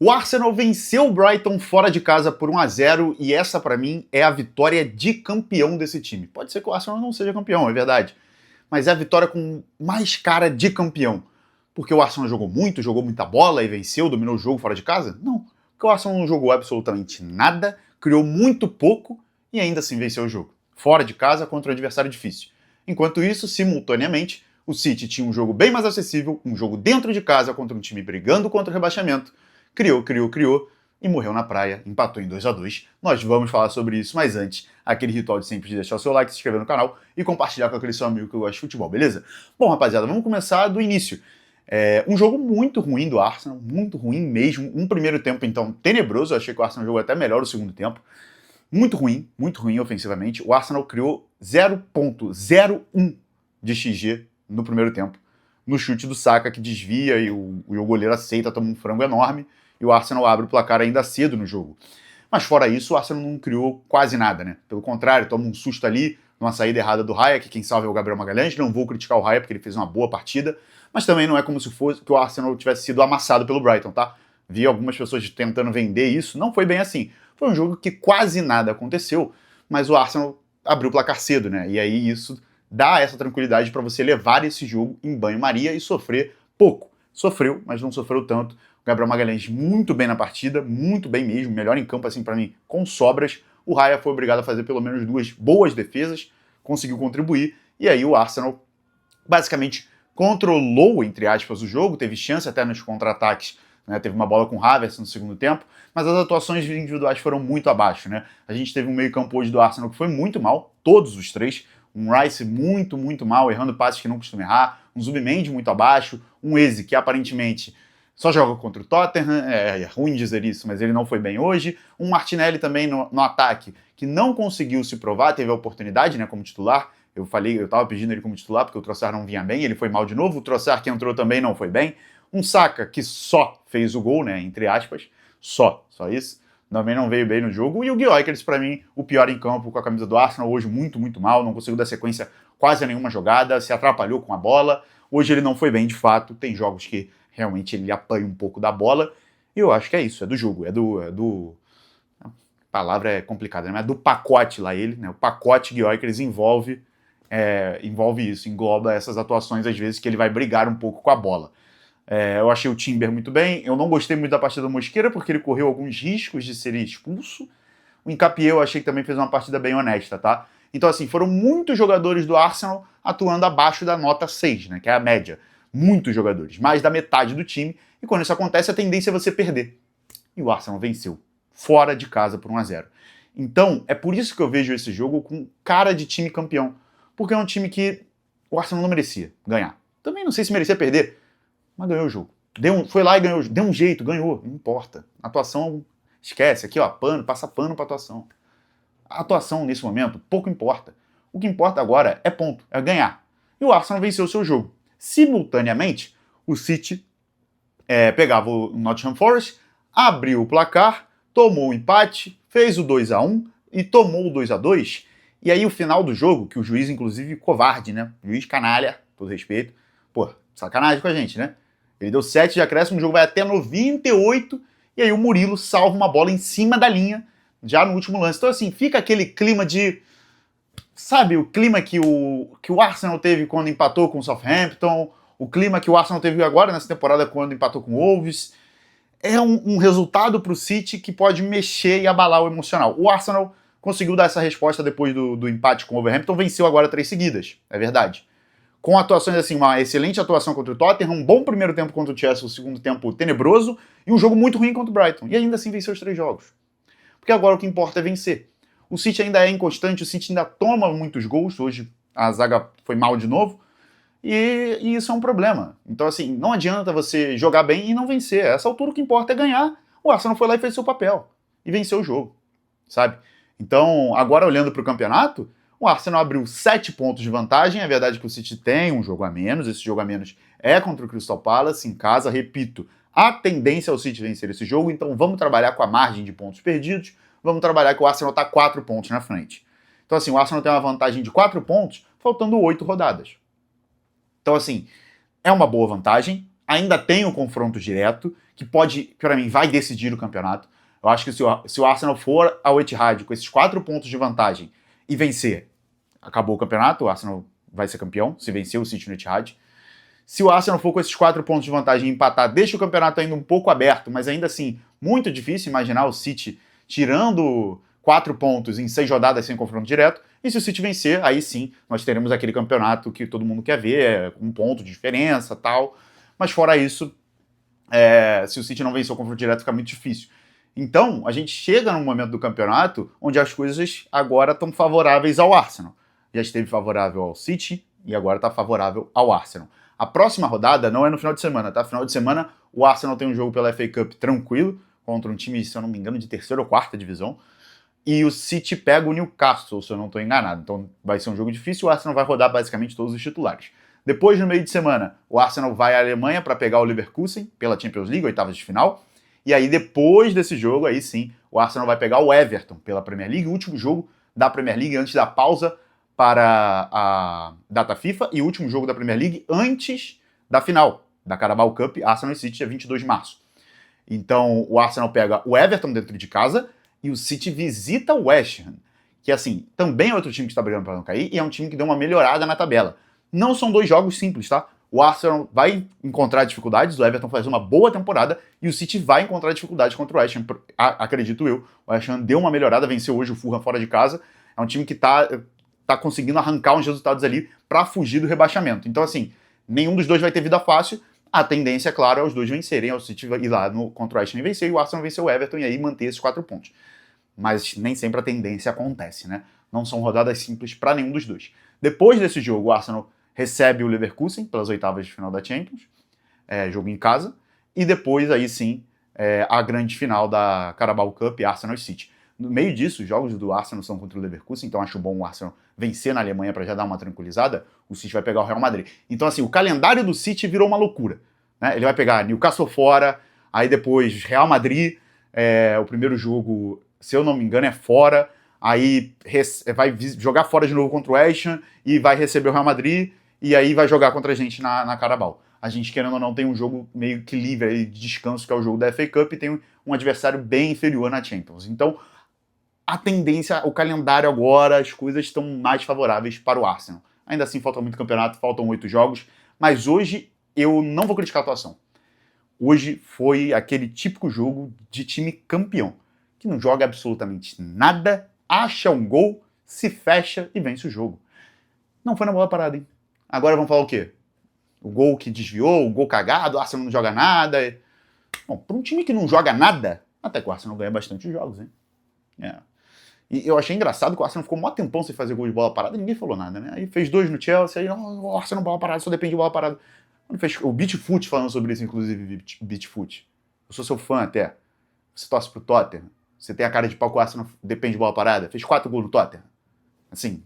O Arsenal venceu o Brighton fora de casa por 1-0 e essa, para mim, é a vitória de campeão desse time. Pode ser que o Arsenal não seja campeão, é verdade, mas é a vitória com mais cara de campeão. Porque o Arsenal jogou muita bola e venceu, dominou o jogo fora de casa? Não, porque o Arsenal não jogou absolutamente nada, criou muito pouco e ainda assim venceu o jogo. Fora de casa contra um adversário difícil. Enquanto isso, simultaneamente, o City tinha um jogo bem mais acessível, um jogo dentro de casa contra um time brigando contra o rebaixamento, criou e morreu na praia, empatou em 2-2. Nós vamos falar sobre isso, mas antes, aquele ritual de sempre de deixar o seu like, se inscrever no canal e compartilhar com aquele seu amigo que gosta de futebol, beleza? Bom, rapaziada, vamos começar do início. Um jogo muito ruim do Arsenal, muito ruim mesmo. Um primeiro tempo, então, tenebroso. Eu achei que o Arsenal jogou até melhor o segundo tempo. Muito ruim ofensivamente. O Arsenal criou 0.01 de XG no primeiro tempo. No chute do Saka, que desvia e o goleiro aceita, toma um frango enorme. E o Arsenal abre o placar ainda cedo no jogo. Mas fora isso, o Arsenal não criou quase nada, né? Pelo contrário, toma um susto ali, numa saída errada do Raya, que quem salva é o Gabriel Magalhães. Não vou criticar o Raya, porque ele fez uma boa partida. Mas também não é como se fosse que o Arsenal tivesse sido amassado pelo Brighton, tá? Vi algumas pessoas tentando vender isso. Não foi bem assim. Foi um jogo que quase nada aconteceu, mas o Arsenal abriu o placar cedo, né? E aí isso dá essa tranquilidade para você levar esse jogo em banho-maria e sofrer pouco. Sofreu, mas não sofreu tanto. O Gabriel Magalhães muito bem na partida, muito bem mesmo, melhor em campo assim para mim, com sobras. O Raya foi obrigado a fazer pelo menos 2 boas defesas, conseguiu contribuir, e aí o Arsenal basicamente controlou, entre aspas, o jogo, teve chance até nos contra-ataques, né? Teve uma bola com o Havertz no segundo tempo, mas as atuações individuais foram muito abaixo, né? A gente teve um meio-campo hoje do Arsenal que foi muito mal, todos os três. Um Rice muito mal, errando passes que não costuma errar. Um Zubimendi muito abaixo. Um Eze, que aparentemente só joga contra o Tottenham. É ruim dizer isso, mas ele não foi bem hoje. Um Martinelli também no ataque, que não conseguiu se provar, teve a oportunidade, né, como titular. Eu tava pedindo ele como titular, porque o Trossard não vinha bem, ele foi mal de novo. O Trossard que entrou também não foi bem. Um Saka, que só fez o gol, né, entre aspas. Só isso. Também não veio bem no jogo. E o Gyökeres, para mim, o pior em campo com a camisa do Arsenal, hoje muito mal, não conseguiu dar sequência quase a nenhuma jogada, se atrapalhou com a bola. Hoje ele não foi bem, de fato. Tem jogos que realmente ele apanha um pouco da bola. E eu acho que é isso, é do jogo, é do... A palavra é complicada, né? É do pacote lá ele, né? O pacote Gyökeres envolve isso, engloba essas atuações, às vezes, que ele vai brigar um pouco com a bola. Eu achei o Timber muito bem. Eu não gostei muito da partida do Mosqueira, porque ele correu alguns riscos de ser expulso. O Nketiah eu achei que também fez uma partida bem honesta, tá? Então, assim, foram muitos jogadores do Arsenal atuando abaixo da nota 6, né? Que é a média. Muitos jogadores, mais da metade do time. E quando isso acontece, a tendência é você perder. E o Arsenal venceu, fora de casa por 1-0. Então, é por isso que eu vejo esse jogo com cara de time campeão. Porque é um time que o Arsenal não merecia ganhar. Também não sei se merecia perder, mas ganhou o jogo. Foi lá e ganhou. Deu um jeito, ganhou. Não importa. A atuação, esquece. Aqui, ó, passa pano pra atuação. A atuação, nesse momento, pouco importa. O que importa agora é ponto, é ganhar. E o Arsenal venceu o seu jogo. Simultaneamente, o City pegava o Nottingham Forest, abriu o placar, tomou o empate, fez o 2-1 e tomou o 2-2. E aí o final do jogo, que o juiz, inclusive, covarde, né? Juiz canalha, todo respeito. Pô, sacanagem com a gente, né? Ele deu 7 de acréscimo, o jogo vai até 98, e aí o Murilo salva uma bola em cima da linha, já no último lance. Então, assim, fica aquele clima de... Sabe, o clima que o Arsenal teve quando empatou com o Southampton, o clima que o Arsenal teve agora nessa temporada quando empatou com o Wolves. É um resultado pro City que pode mexer e abalar o emocional. O Arsenal conseguiu dar essa resposta depois do empate com o Wolverhampton, venceu agora 3 seguidas, é verdade. Com atuações assim, uma excelente atuação contra o Tottenham, um bom primeiro tempo contra o Chelsea, o segundo tempo tenebroso, e um jogo muito ruim contra o Brighton. E ainda assim venceu os 3 jogos. Porque agora o que importa é vencer. O City ainda é inconstante, o City ainda toma muitos gols, hoje a zaga foi mal de novo, e isso é um problema. Então assim, não adianta você jogar bem e não vencer. A essa altura o que importa é ganhar. O Arsenal foi lá e fez seu papel, e venceu o jogo, sabe? Então, agora olhando para o campeonato, o Arsenal abriu 7 pontos de vantagem. É verdade que o City tem um jogo a menos. Esse jogo a menos é contra o Crystal Palace em casa. Repito, a tendência é o City vencer esse jogo. Então vamos trabalhar com a margem de pontos perdidos. Vamos trabalhar que o Arsenal está 4 pontos na frente. Então assim, o Arsenal tem uma vantagem de 4 pontos, faltando 8 rodadas. Então assim, é uma boa vantagem. ainda tem um confronto direto, que pode, para mim, vai decidir o campeonato. Eu acho que se o Arsenal for ao Etihad com esses 4 pontos de vantagem e vencer, acabou o campeonato, o Arsenal vai ser campeão, se vencer o City no Etihad. Se o Arsenal for com esses 4 pontos de vantagem e empatar, deixa o campeonato ainda um pouco aberto, mas ainda assim, muito difícil imaginar o City tirando 4 pontos em 6 rodadas sem confronto direto. E se o City vencer, aí sim, nós teremos aquele campeonato que todo mundo quer ver, com um ponto de diferença e tal. Mas fora isso, se o City não vencer o confronto direto, fica muito difícil. Então, a gente chega num momento do campeonato onde as coisas agora estão favoráveis ao Arsenal. Já esteve favorável ao City e agora está favorável ao Arsenal. A próxima rodada não é no final de semana, tá? Final de semana o Arsenal tem um jogo pela FA Cup tranquilo, contra um time, se eu não me engano, de 3ª ou 4ª divisão. E o City pega o Newcastle, se eu não estou enganado. Então vai ser um jogo difícil, o Arsenal vai rodar basicamente todos os titulares. Depois, no meio de semana, o Arsenal vai à Alemanha para pegar o Leverkusen pela Champions League, oitavas de final. E aí, depois desse jogo, aí sim, o Arsenal vai pegar o Everton pela Premier League, o último jogo da Premier League antes da pausa para a data FIFA e o último jogo da Premier League antes da final da Carabao Cup, Arsenal e City, dia 22 de março. Então, o Arsenal pega o Everton dentro de casa e o City visita o West Ham, que, assim, também é outro time que está brigando para não cair e é um time que deu uma melhorada na tabela. Não são 2 jogos simples, tá? O Arsenal vai encontrar dificuldades, o Everton faz uma boa temporada e o City vai encontrar dificuldades contra o West Ham, acredito eu. O West Ham deu uma melhorada, venceu hoje o Fulham fora de casa. É um time que tá conseguindo arrancar uns resultados ali para fugir do rebaixamento. Então, assim, nenhum dos dois vai ter vida fácil. A tendência, claro, é os dois vencerem, é o City ir lá contra o West Ham e vencer, e o Arsenal vencer o Everton e aí manter esses 4 pontos. Mas nem sempre a tendência acontece, né? Não são rodadas simples para nenhum dos dois. Depois desse jogo, o Arsenal recebe o Leverkusen pelas oitavas de final da Champions, jogo em casa, e depois, aí sim, a grande final da Carabao Cup, Arsenal e City. No meio disso, os jogos do Arsenal são contra o Leverkusen, então acho bom o Arsenal vencer na Alemanha para já dar uma tranquilizada. O City vai pegar o Real Madrid. Então, assim, o calendário do City virou uma loucura, né? Ele vai pegar Newcastle fora, aí depois Real Madrid, o primeiro jogo, se eu não me engano, é fora, aí vai jogar fora de novo contra o West Ham e vai receber o Real Madrid, e aí vai jogar contra a gente na Carabao. A gente, querendo ou não, tem um jogo meio que livre aí de descanso, que é o jogo da FA Cup, e tem um adversário bem inferior na Champions. Então, a tendência, o calendário agora, as coisas estão mais favoráveis para o Arsenal. Ainda assim, falta muito campeonato, faltam 8 jogos, mas hoje eu não vou criticar a atuação. Hoje foi aquele típico jogo de time campeão, que não joga absolutamente nada, acha um gol, se fecha e vence o jogo. Não foi na bola parada, hein? Agora vamos falar o quê? O gol que desviou, o gol cagado, o Arsenal não joga nada. Bom, para um time que não joga nada, até que o Arsenal ganha bastante jogos, hein? E eu achei engraçado que o Arsenal ficou um maior tempão sem fazer gol de bola parada e ninguém falou nada, né? Aí fez 2 no Chelsea, aí o Arsenal bola parada, só depende de bola parada. O Beatfoot falando sobre isso, inclusive, Beatfoot. Eu sou seu fã até. Você torce pro Tottenham. Você tem a cara de pau que o Arsenal depende de bola parada. Fez 4 gols no Tottenham. Assim,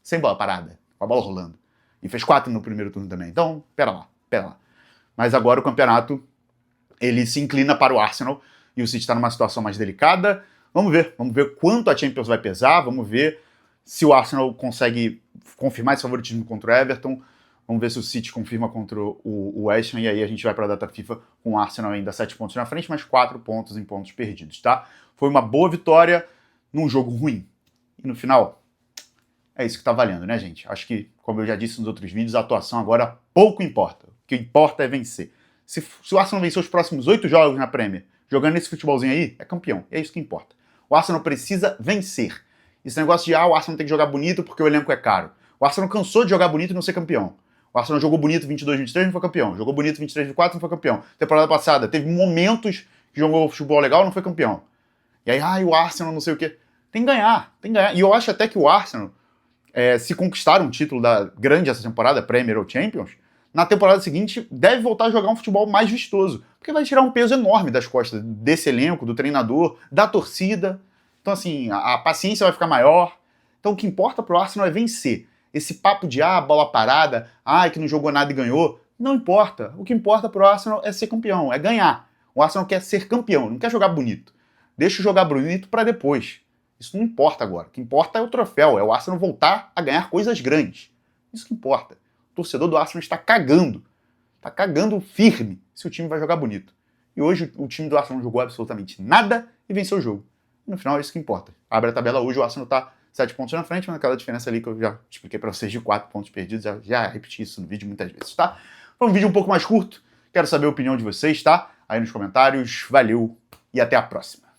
sem bola parada, com a bola rolando. E fez 4 no primeiro turno também. Então, pera lá. Mas agora o campeonato, ele se inclina para o Arsenal e o City está numa situação mais delicada. Vamos ver quanto a Champions vai pesar, vamos ver se o Arsenal consegue confirmar esse favoritismo contra o Everton, vamos ver se o City confirma contra o West Ham, e aí a gente vai para a data FIFA com o Arsenal ainda 7 pontos na frente, mas 4 pontos em pontos perdidos, tá? Foi uma boa vitória num jogo ruim. E no final, é isso que tá valendo, né, gente? Acho que, como eu já disse nos outros vídeos, a atuação agora pouco importa. O que importa é vencer. Se o Arsenal vencer os próximos 8 jogos na Premier, jogando esse futebolzinho aí, é campeão. É isso que importa. O Arsenal precisa vencer. Esse negócio de, o Arsenal tem que jogar bonito porque o elenco é caro. O Arsenal cansou de jogar bonito e não ser campeão. O Arsenal jogou bonito 22-23 não foi campeão. Jogou bonito 23-24 não foi campeão. Temporada passada teve momentos que jogou futebol legal não foi campeão. E aí, o Arsenal não sei o quê. Tem que ganhar. E eu acho até que o Arsenal, se conquistar um título grande essa temporada, Premier ou Champions, na temporada seguinte deve voltar a jogar um futebol mais vistoso. Porque vai tirar um peso enorme das costas desse elenco, do treinador, da torcida. Então, assim, a paciência vai ficar maior. Então, o que importa pro Arsenal é vencer. Esse papo de, bola parada, que não jogou nada e ganhou, não importa. O que importa pro Arsenal é ser campeão, é ganhar. O Arsenal quer ser campeão, não quer jogar bonito. Deixa eu jogar bonito para depois. Isso não importa agora. O que importa é o troféu, é o Arsenal voltar a ganhar coisas grandes. Isso que importa. O torcedor do Arsenal está cagando Tá cagando firme se o time vai jogar bonito. E hoje o time do Arsenal não jogou absolutamente nada e venceu o jogo. E no final é isso que importa. Abre a tabela hoje, o Arsenal tá 7 pontos na frente, mas aquela diferença ali que eu já expliquei pra vocês de 4 pontos perdidos, já repeti isso no vídeo muitas vezes, tá? Foi um vídeo um pouco mais curto, quero saber a opinião de vocês, tá? Aí nos comentários, valeu e até a próxima.